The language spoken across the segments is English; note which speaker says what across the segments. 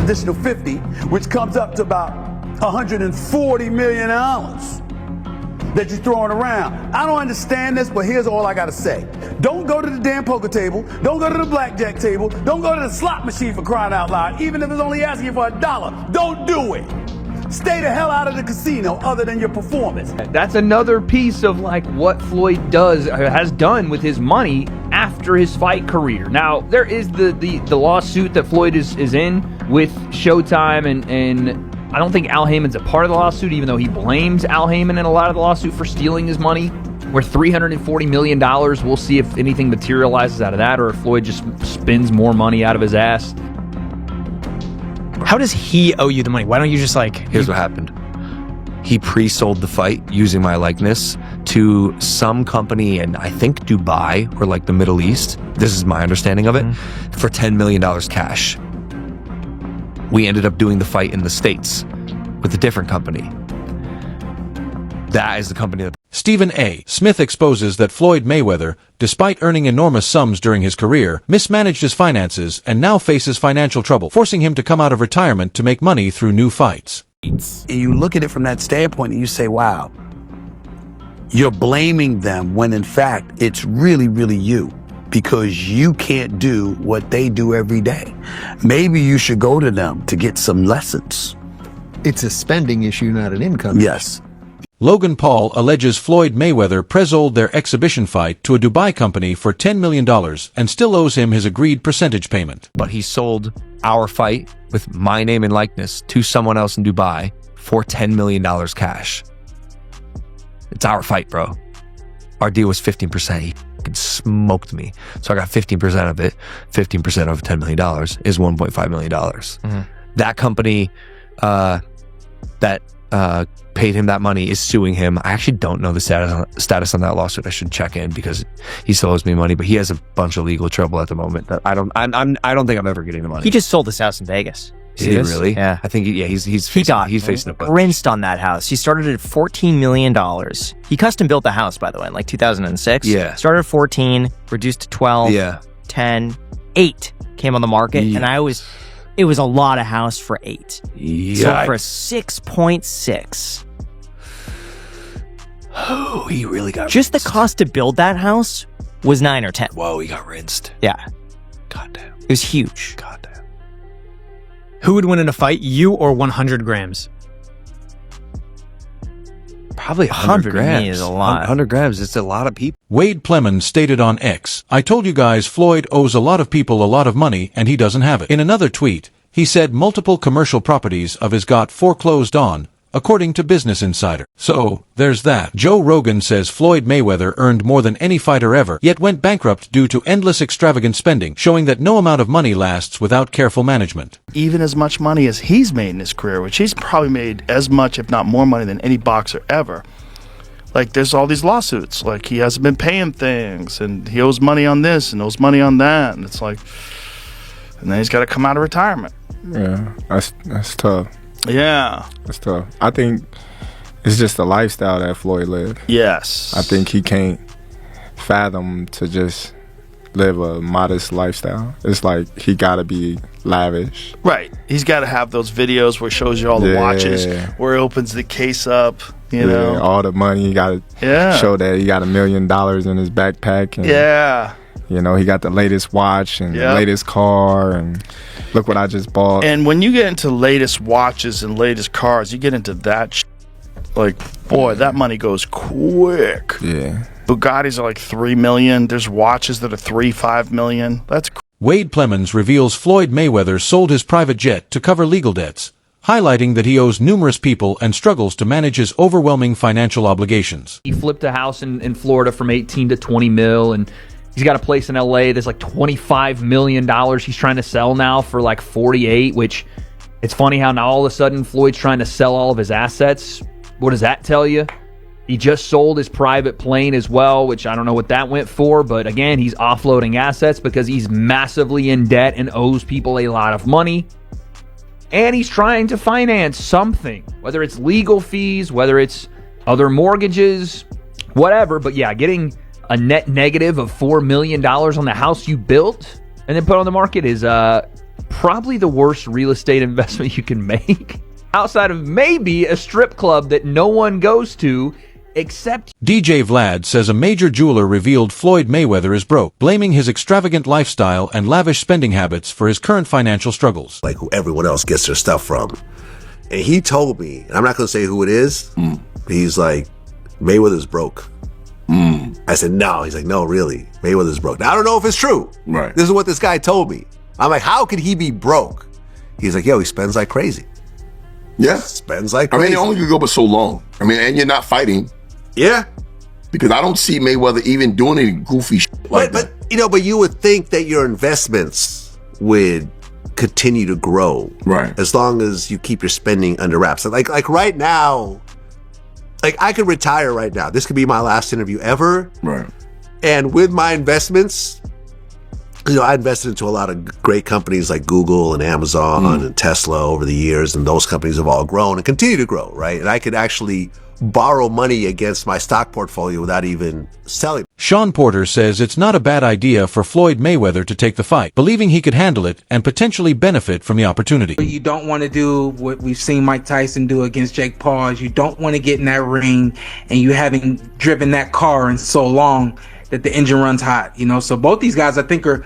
Speaker 1: additional 50, which comes up to about $140 million that you're throwing around. I don't understand this, but here's all I gotta say. Don't go to the damn poker table. Don't go to the blackjack table. Don't go to the slot machine, for crying out loud, even if it's only asking you for $1. Don't do it. Stay the hell out of the casino other than your performance.
Speaker 2: That's another piece of like what Floyd has done with his money after his fight career. Now, there is the lawsuit that Floyd is in with Showtime, and I don't think Al Heyman's a part of the lawsuit, even though he blames Al Heyman in a lot of the lawsuit for stealing his money. We're $340 million. We'll see if anything materializes out of that, or if Floyd just spends more money out of his ass.
Speaker 3: How does he owe you the money? Why don't you just like...
Speaker 4: Here's what happened. He pre-sold the fight using my likeness to some company in, I think, Dubai or like the Middle East. This is my understanding of it, for $10 million cash. We ended up doing the fight in the States with a different company. That is the company that...
Speaker 5: Stephen A. Smith exposes that Floyd Mayweather, despite earning enormous sums during his career, mismanaged his finances and now faces financial trouble, forcing him to come out of retirement to make money through new fights.
Speaker 1: You look at it from that standpoint and you say, wow, you're blaming them when in fact it's really, really you, because you can't do what they do every day. Maybe you should go to them to get some lessons.
Speaker 6: It's a spending issue, not an income.
Speaker 1: Yes.
Speaker 5: Logan Paul alleges Floyd Mayweather pre-sold their exhibition fight to a Dubai company for $10 million and still owes him his agreed percentage payment.
Speaker 4: But he sold our fight with my name and likeness to someone else in Dubai for $10 million cash. It's our fight, bro. Our deal was 15%. He smoked me. So I got 15% of it. 15% of $10 million is $1.5 million. That company that paid him that money is suing him. I actually don't know the status on that lawsuit. I should check in because he still owes me money, but he has a bunch of legal trouble at the moment that I don't think I'm ever getting the money.
Speaker 3: He just sold his house in Vegas.
Speaker 4: Did he really?
Speaker 3: Yeah.
Speaker 4: I think he's facing a bunch.
Speaker 3: Rinsed on that house. He started at $14 million. He custom built the house, by the way, in like 2006.
Speaker 4: Yeah.
Speaker 3: Started at 14, reduced to 12,
Speaker 4: Yeah.
Speaker 3: 10, 8 came on the market,
Speaker 4: Yeah.
Speaker 3: and it was a lot of house for 8.
Speaker 4: Yeah.
Speaker 3: So for 6.6.
Speaker 4: Oh, he really got
Speaker 3: Just
Speaker 4: rinsed.
Speaker 3: the cost to build that house was 9 or 10.
Speaker 4: Whoa, he got rinsed.
Speaker 3: Yeah.
Speaker 4: Goddamn.
Speaker 3: It was huge.
Speaker 4: Goddamn.
Speaker 7: Who would win in a fight, you or 100 grams?
Speaker 4: Probably
Speaker 3: 100
Speaker 4: 100
Speaker 3: to me
Speaker 4: grams.
Speaker 3: is a lot.
Speaker 4: 100 grams. It's a lot of people.
Speaker 5: Wade Plemons stated on X, "I told you guys Floyd owes a lot of people a lot of money and he doesn't have it." In another tweet, he said multiple commercial properties of his got foreclosed on, according to Business Insider. So, there's that. Joe Rogan says Floyd Mayweather earned more than any fighter ever, yet went bankrupt due to endless extravagant spending, showing that no amount of money lasts without careful management.
Speaker 8: Even as much money as he's made in his career, which he's probably made as much, if not more money than any boxer ever. Like, there's all these lawsuits. Like, he hasn't been paying things, and he owes money on this and owes money on that, and it's like, and then he's got to come out of retirement.
Speaker 9: Yeah, that's tough.
Speaker 8: Yeah.
Speaker 9: That's tough. I think it's just the lifestyle that Floyd lived.
Speaker 8: Yes.
Speaker 9: I think he can't fathom to just live a modest lifestyle. It's like he gotta be lavish.
Speaker 8: Right. He's got to have those videos where he shows you all the watches, where he opens the case up, you know.
Speaker 9: All the money. He got to show that he got $1 million in his backpack. And, you know, he got the latest watch and the latest car, and look what I just bought.
Speaker 8: And when you get into latest watches and latest cars, you get into that like, boy, that money goes quick.
Speaker 9: Yeah.
Speaker 8: Bugattis are like $3 million. There's watches that are $3-5 million. That's
Speaker 5: Wade Plemons reveals Floyd Mayweather sold his private jet to cover legal debts, highlighting that he owes numerous people and struggles to manage his overwhelming financial obligations.
Speaker 2: He flipped a house in Florida from 18 to 20 mil, and he's got a place in LA that's like $25 million he's trying to sell now for like 48, which it's funny how now all of a sudden Floyd's trying to sell all of his assets. What does that tell you? He just sold his private plane as well, which I don't know what that went for, but again, he's offloading assets because he's massively in debt and owes people a lot of money. And he's trying to finance something, whether it's legal fees, whether it's other mortgages, whatever. But yeah, getting a net negative of $4 million on the house you built and then put on the market is probably the worst real estate investment you can make, outside of maybe a strip club that no one goes to except...
Speaker 5: DJ Vlad says a major jeweler revealed Floyd Mayweather is broke, blaming his extravagant lifestyle and lavish spending habits for his current financial struggles.
Speaker 10: Like who everyone else gets their stuff from. And he told me, and I'm not going to say who it is, he's like, Mayweather's broke. I said, no. He's like, no, really. Mayweather's broke. Now, I don't know if it's true.
Speaker 11: Right.
Speaker 10: This is what this guy told me. I'm like, how could he be broke? He's like, yo, he spends like crazy.
Speaker 11: Yeah.
Speaker 10: Spends like
Speaker 11: I
Speaker 10: crazy.
Speaker 11: mean, it only could go but so long. I mean, and you're not fighting.
Speaker 10: Yeah.
Speaker 11: Because I don't see Mayweather even doing any goofy shit like that.
Speaker 10: But you would think that your investments would continue to grow.
Speaker 11: Right.
Speaker 10: As long as you keep your spending under wraps. Like right now, like I could retire right now. This could be my last interview ever.
Speaker 11: Right.
Speaker 10: And with my investments, I invested into a lot of great companies like Google and Amazon and Tesla over the years, and those companies have all grown and continue to grow, right? And I could actually borrow money against my stock portfolio without even selling.
Speaker 5: Sean Porter says it's not a bad idea for Floyd Mayweather to take the fight, believing he could handle it and potentially benefit from the opportunity.
Speaker 12: You don't want to do what we've seen Mike Tyson do against Jake Paul. You don't want to get in that ring and you haven't driven that car in so long that the engine runs hot, So both these guys, I think they're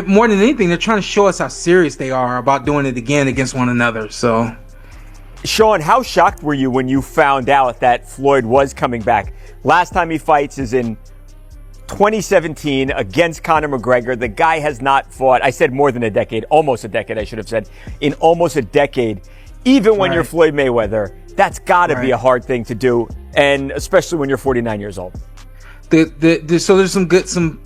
Speaker 12: more than anything, they're trying to show us how serious they are about doing it again against one another. So,
Speaker 13: Sean, how shocked were you when you found out that Floyd was coming back? Last time he fights is in 2017 against Conor McGregor. The guy has not fought, I said more than a decade, almost a decade, I should have said, in almost a decade. Even when you're Floyd Mayweather, that's got to be a hard thing to do, and especially when you're 49 years old.
Speaker 12: So there's some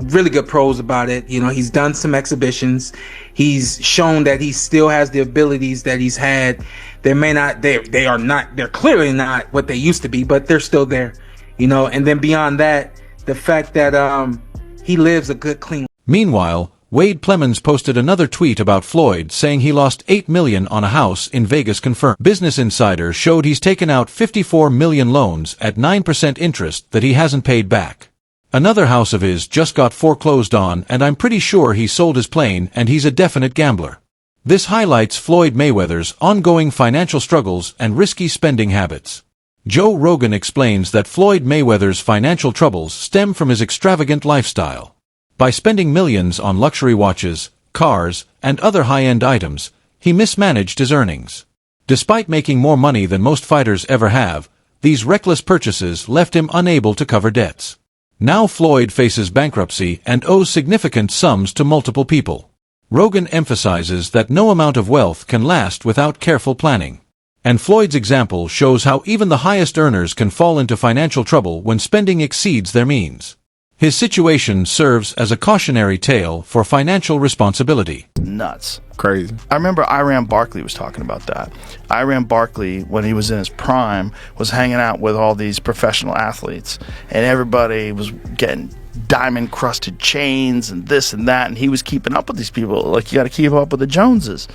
Speaker 12: really good pros about it. He's done some exhibitions. He's shown that he still has the abilities that he's had. They're clearly not what they used to be, but they're still there. And then beyond that, the fact that he lives a good, clean life.
Speaker 5: Meanwhile, Wade Plemons posted another tweet about Floyd saying he lost $8 million on a house in Vegas confirmed. Business Insider showed he's taken out $54 million loans at 9% interest that he hasn't paid back. Another house of his just got foreclosed on, and I'm pretty sure he sold his plane, and he's a definite gambler. This highlights Floyd Mayweather's ongoing financial struggles and risky spending habits. Joe Rogan explains that Floyd Mayweather's financial troubles stem from his extravagant lifestyle. By spending millions on luxury watches, cars, and other high-end items, he mismanaged his earnings. Despite making more money than most fighters ever have, these reckless purchases left him unable to cover debts. Now Floyd faces bankruptcy and owes significant sums to multiple people. Rogan emphasizes that no amount of wealth can last without careful planning. And Floyd's example shows how even the highest earners can fall into financial trouble when spending exceeds their means. His situation serves as a cautionary tale for financial responsibility.
Speaker 8: Nuts.
Speaker 9: Crazy.
Speaker 8: I remember Iran Barkley was talking about that. Iran Barkley, when he was in his prime, was hanging out with all these professional athletes, and everybody was getting diamond-crusted chains and this and that, and he was keeping up with these people. Like, you got to keep up with the Joneses.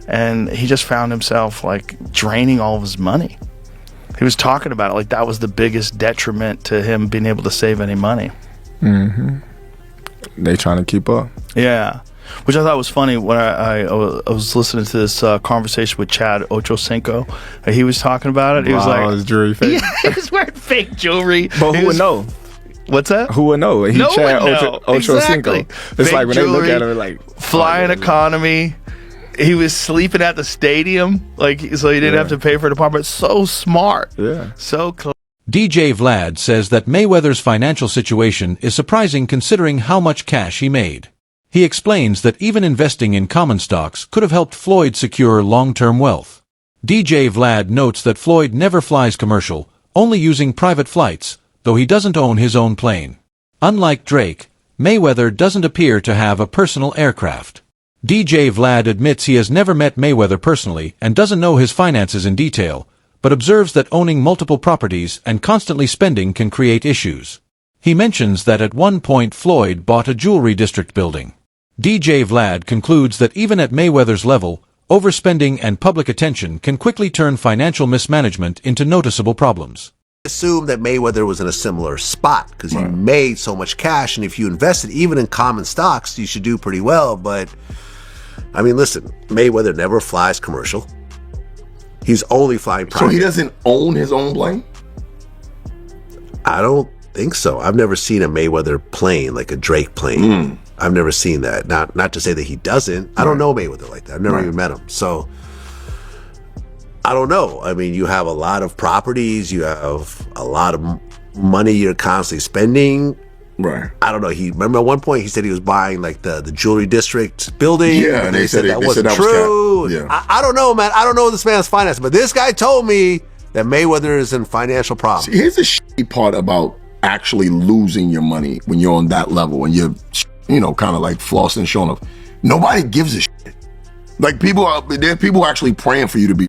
Speaker 8: And he just found himself, draining all of his money. He was talking about it like that was the biggest detriment to him being able to save any money.
Speaker 9: They trying to keep up.
Speaker 8: Yeah, which I thought was funny when I was listening to this conversation with Chad Ochocinco. He was talking about it. He was like,
Speaker 9: his jewelry fake.
Speaker 8: Yeah, he was wearing fake jewelry.
Speaker 9: But who would know?
Speaker 8: What's that?
Speaker 9: Who would know?
Speaker 8: No
Speaker 9: Chad
Speaker 8: one know.
Speaker 9: Ochocinco.
Speaker 8: Exactly.
Speaker 9: It's
Speaker 8: Fake
Speaker 9: like when
Speaker 8: jewelry,
Speaker 9: they look at him, like
Speaker 8: flying economy. He was sleeping at the stadium, so he didn't have to pay for an apartment. So smart.
Speaker 9: Yeah.
Speaker 8: So clever.
Speaker 5: DJ Vlad says that Mayweather's financial situation is surprising considering how much cash he made. He explains that even investing in common stocks could have helped Floyd secure long-term wealth. DJ Vlad notes that Floyd never flies commercial, only using private flights, though he doesn't own his own plane. Unlike Drake, Mayweather doesn't appear to have a personal aircraft. DJ Vlad admits he has never met Mayweather personally and doesn't know his finances in detail, but observes that owning multiple properties and constantly spending can create issues. He mentions that at one point Floyd bought a jewelry district building. DJ Vlad concludes that even at Mayweather's level, overspending and public attention can quickly turn financial mismanagement into noticeable problems.
Speaker 10: assume that Mayweather was in a similar spot because he made so much cash, and if you invested even in common stocks, you should do pretty well. But I mean, listen, Mayweather never flies commercial. He's only flying private.
Speaker 11: So he doesn't own his own plane?
Speaker 10: I don't think so. I've never seen a Mayweather plane, like a Drake plane. I've never seen that. Not to say that he doesn't. I don't know Mayweather like that. I've never even met him. So I don't know. I mean, you have a lot of properties. You have a lot of money you're constantly spending.
Speaker 11: Right.
Speaker 10: I don't know. Remember at one point he said he was buying like the jewelry district building.
Speaker 11: Yeah, and they said
Speaker 10: that wasn't true.
Speaker 11: Was
Speaker 10: I don't know, man. I don't know this man's finances, but this guy told me that Mayweather is in financial problems.
Speaker 11: See, here's the shitty part about actually losing your money when you're on that level and you're, kind of like flossing and showing off. Nobody gives a shit. Like there are people actually praying for you to be